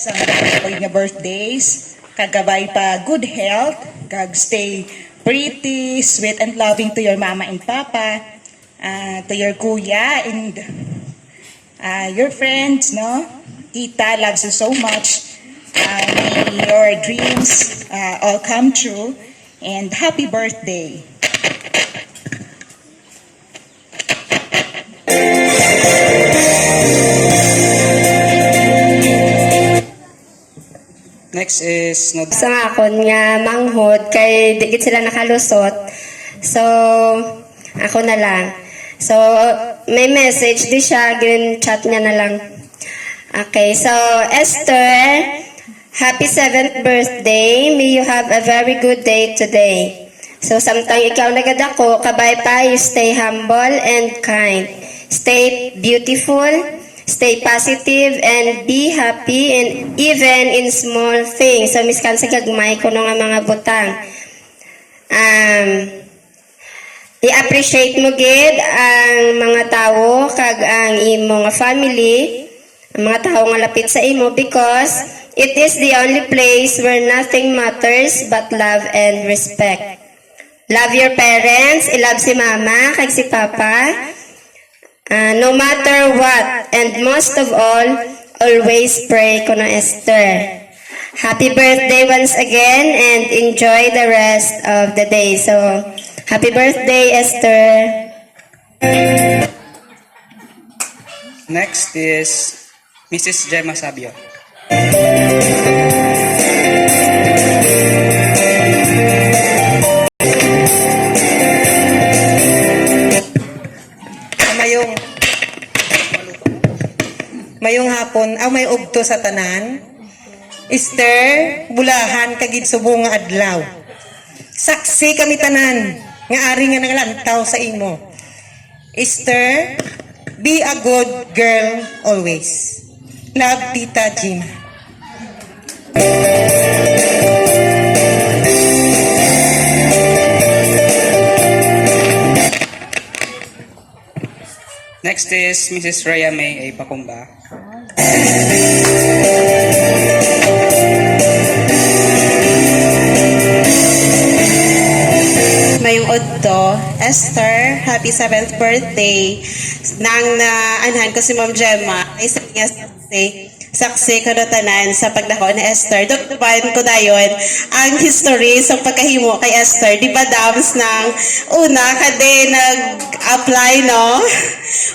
Sa mga nga birthdays, kagabay pa good health, kag stay pretty, sweet and loving to your mama and papa, to your kuya and your friends, no? Tita loves you so much. May your dreams all come true and happy birthday. Next is sa akon nga manghod kay di gid sila nakalusot. So ako na lang. So may message di siya gin chat niya na lang. Okay, so Esther, happy 7th birthday. May you have a very good day today. So samtang ikaw nagad ako, kabay pa, you stay humble and kind. Stay beautiful. Stay positive and be happy and even in small things. So, miskan sa gagmay ko nga mga butang. I-appreciate mo gid ang mga tao kag ang imong family, ang mga tao nga lapit sa imo because it is the only place where nothing matters but love and respect. Love your parents, i-love si mama kag si papa. No matter what, and most of all, always pray ko na Esther. Happy birthday once again and enjoy the rest of the day. So, happy birthday, Esther. Next is Mrs. Gemma Sabio. Mayong hapon, may ugto sa tanan. Esther, bulahan kagid subong nga adlaw. Saksi kami tanan, nga ari nga nagalantaw sa imo. Esther, be a good girl always. Love, Tita Gina. Next is Mrs. Rhea May A. Pacumba. Mayong odto, Esther, happy 7th birthday. Nang naanhan ko si Ma'am Gemma, ay saksi ko tanan sa pagdako ni Esther. Dugtuban ko dayon ang history sa pagkahimo kay Esther. Di ba dams ng una kade nag-apply, no?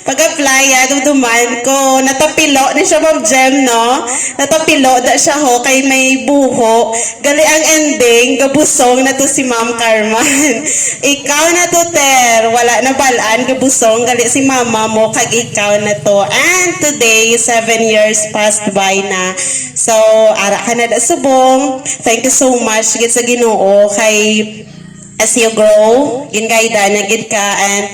Pag-apply, duduman ko, natapilo ni siya Ma'am Gem, no? Natapilo da siya ho kay may buho. Gali ang ending, gabusong na to si Ma'am Carmen. Ikaw na to, Ter. Wala na balaan, gabusong. Gali si mama mo, kag ikaw na to. And today, 7 years past by na. So, ara ka na da subong. Thank you so much gid sa Ginoo kay as you grow, gin-guide na gid ka and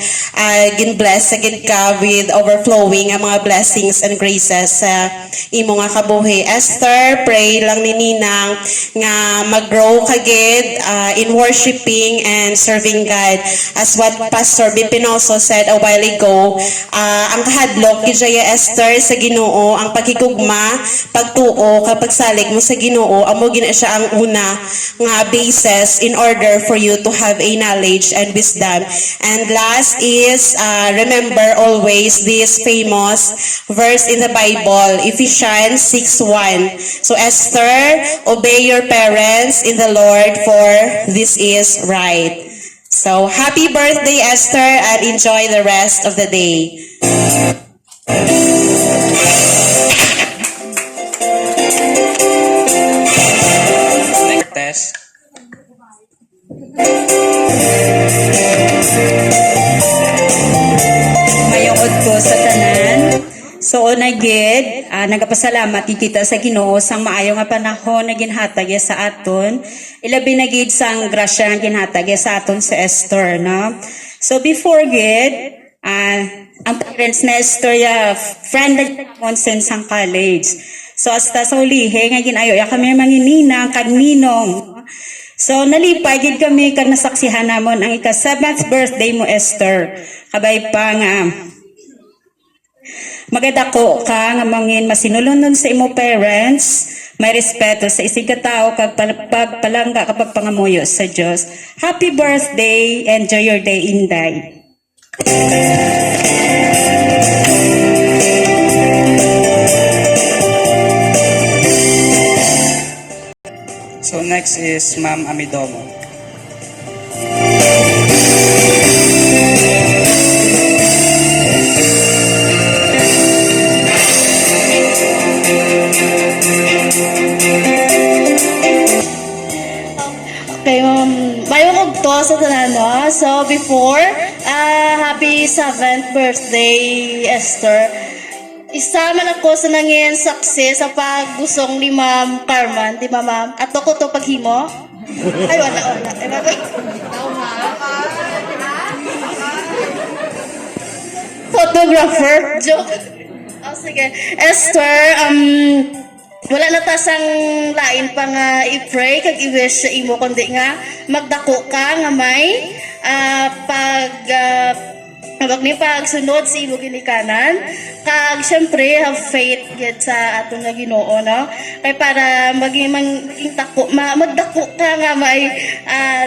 gin-bless gid ka with overflowing ang mga blessings and graces sa imo nga kabuhi. Esther, pray lang ni Ninang nga mag-grow ka gid in worshiping and serving God. As what Pastor B. Pinoso said a while ago, ang kahadlok gid siya Esther sa Ginoo, ang paghigugma, pagtuo kapag salig mo sa Ginoo, amo gina siya ang una nga basis in order for you to have a knowledge and wisdom. And last is, remember always this famous verse in the Bible, Ephesians 6:1. So Esther, obey your parents in the Lord, for this is right. So happy birthday, Esther, and enjoy the rest of the day. Next test. Mayong odto sa tanan. So gid, nagapasalamat kita sa Ginoo sang maayo nga panahon na ginhatag sa aton. Ilabi na gid sang grasya nga ginhatag sa aton sa Esther, no? So before gid, ang parents na Esther friend na since ang college. So hasta sa ulihe nga ginayo kami manginina kag ninong. So nalipay gid kami kag nasaksihan namon ang ika-7th birthday mo, Esther. Kabay pa nga magadako ka nga mangin masinulon sa imo parents may respeto sa isig katao kag pagpalangga kapag pangamuyo sa Dios. Happy birthday, enjoy your day, Inday. So next is Ma'am Amidomo. Okay, mayong ugto sa tanan, no? So, before, happy 7th birthday, Esther. Isa man ako sa nangin saksi sa paggusong ni Ma'am Carmen, di ba, Ma'am? At ako to paghimo? Ay, wala. Photographer, joke. Oh, sige. Esther, wala na tasang lain pa nga i-pray kag i-wish sa imo kundi nga magdako ka nga may pagsunod sa imo ginikanan kag syempre have faith gid sa aton nga Ginoo, no? Kay para maging magdako ka nga may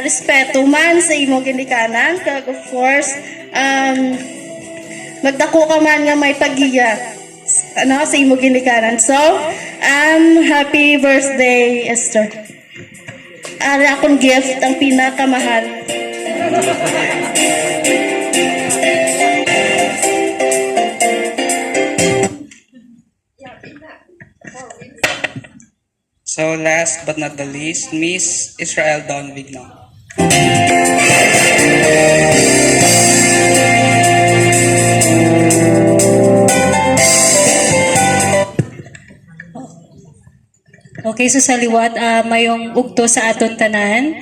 respeto man sa imo ginikanan kag of course magdako ka man nga may pagiya sa imo ginikanan. So, happy birthday, Esther. Ara akong gift, ang pinakamahal. So last but not the least, Miss Israel Dawn Vigno. Okay, so sa liwat, mayong ugto sa aton tanan.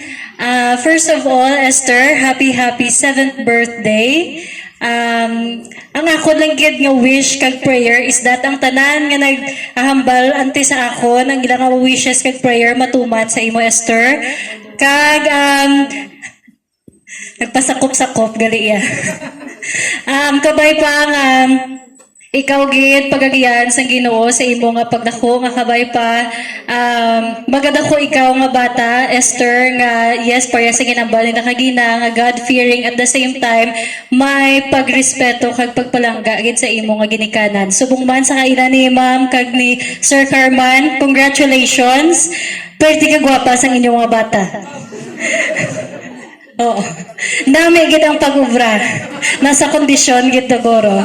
First of all, Esther, happy 7th birthday. Ang ako lang gid nga wish kag prayer is that ang tanan nga naghambal anti sa ako nang ilang nga wishes kag prayer matuman sa imo, Esther. Kag nagpasakop-sakop gali iya. Kabay pa nga ikaw gid pagagiyan sa Ginoo sa imo nga pagdako nga kabay pa magadako ikaw nga bata, Esther, nga yes pareha sa ginambal nga kagina nga God fearing at the same time may pagrespeto kag pagpalangga gid sa imo nga ginikanan. Subong man sa kaila ni Ma'am kag ni Sir Carman, congratulations. Perti ka gwapa sa inyong mga bata. Oo. Nami gid ang pag-ubra. Nasa kondisyon gid siguro.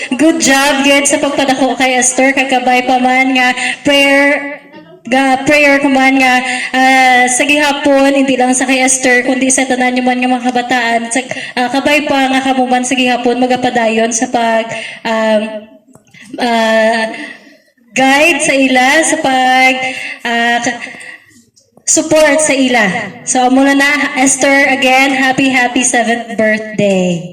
Good job gid sa pagpadako kay Esther kakabay pa man nga prayer ko man nga sa gihapon hindi lang sa kay Esther kundi sa tanan man nga mga kabataan sa kabay pa nga kamuman sa gihapon magapadayon sa pag guide sa ila sa pag support sa ila. So muna na Esther, again happy 7th birthday.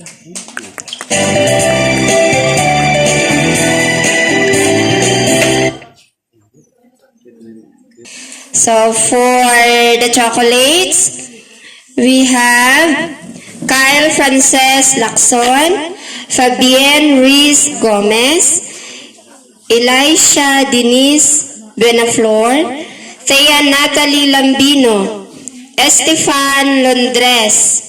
So for the chocolates, we have Kyle Frances Lacson, Fabienne Ruiz Gomez, Elisha Denise Benaflor, Thea Natalie Lambino, Estefan Londres,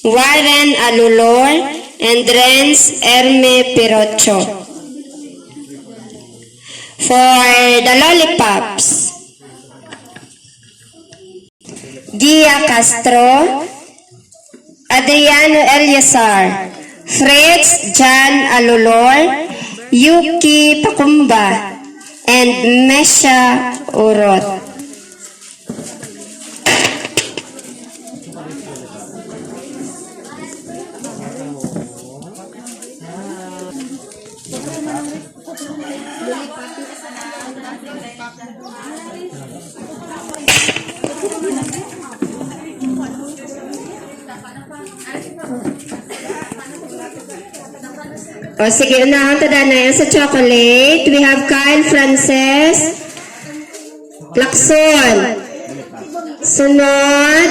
Warren Alulor, and Renz Erme Pirocho. For the lollipops, Gia Castro, Adriano Eliazar, Fritz Jan Alulor, Yuki Pakumba, and Mesha Urot. O sige, unahan tada na yan sa chocolate. We have Kyle Frances Lacson. Sunod.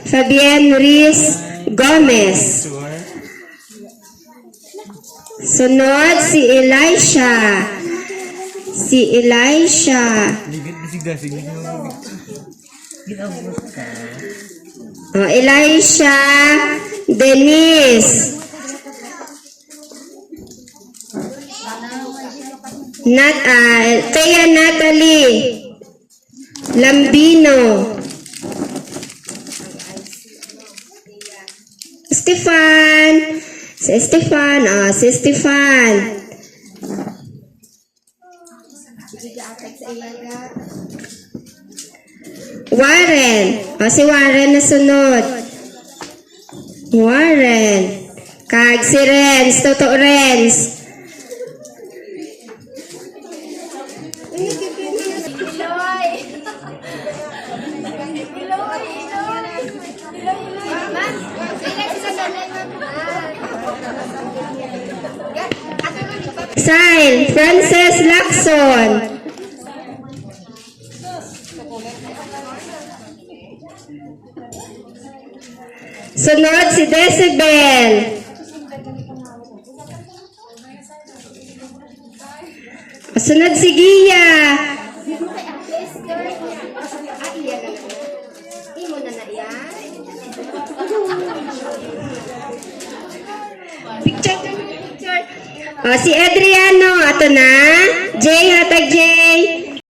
Fabienne Riz Gomez. Sunod, si Elisha. Si Elisha. Elisha Denise. Kaya Natalie Lambino. Stefan. Si Stefan. Si Stefan. Warren. Si Warren na sunod. Warren. Kag si Renz. Toto Renz. Sign, Frances Lacson. Sunod si Decibel. Sunod si Gia. Picture. Si Adriano, ato na. Jay, hatag Jay.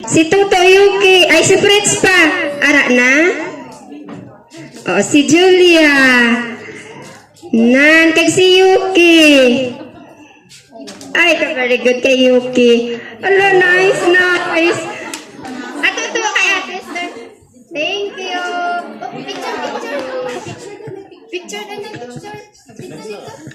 Si Tuto Yuki. Ay, si Fritz pa. Ara na. Si Julia. Nan, kag si Yuki. Ay, very good kay Yuki. Hello, nice. Ato to kay Ate Esther. Thank you. Picture. Picture na picture. Dito.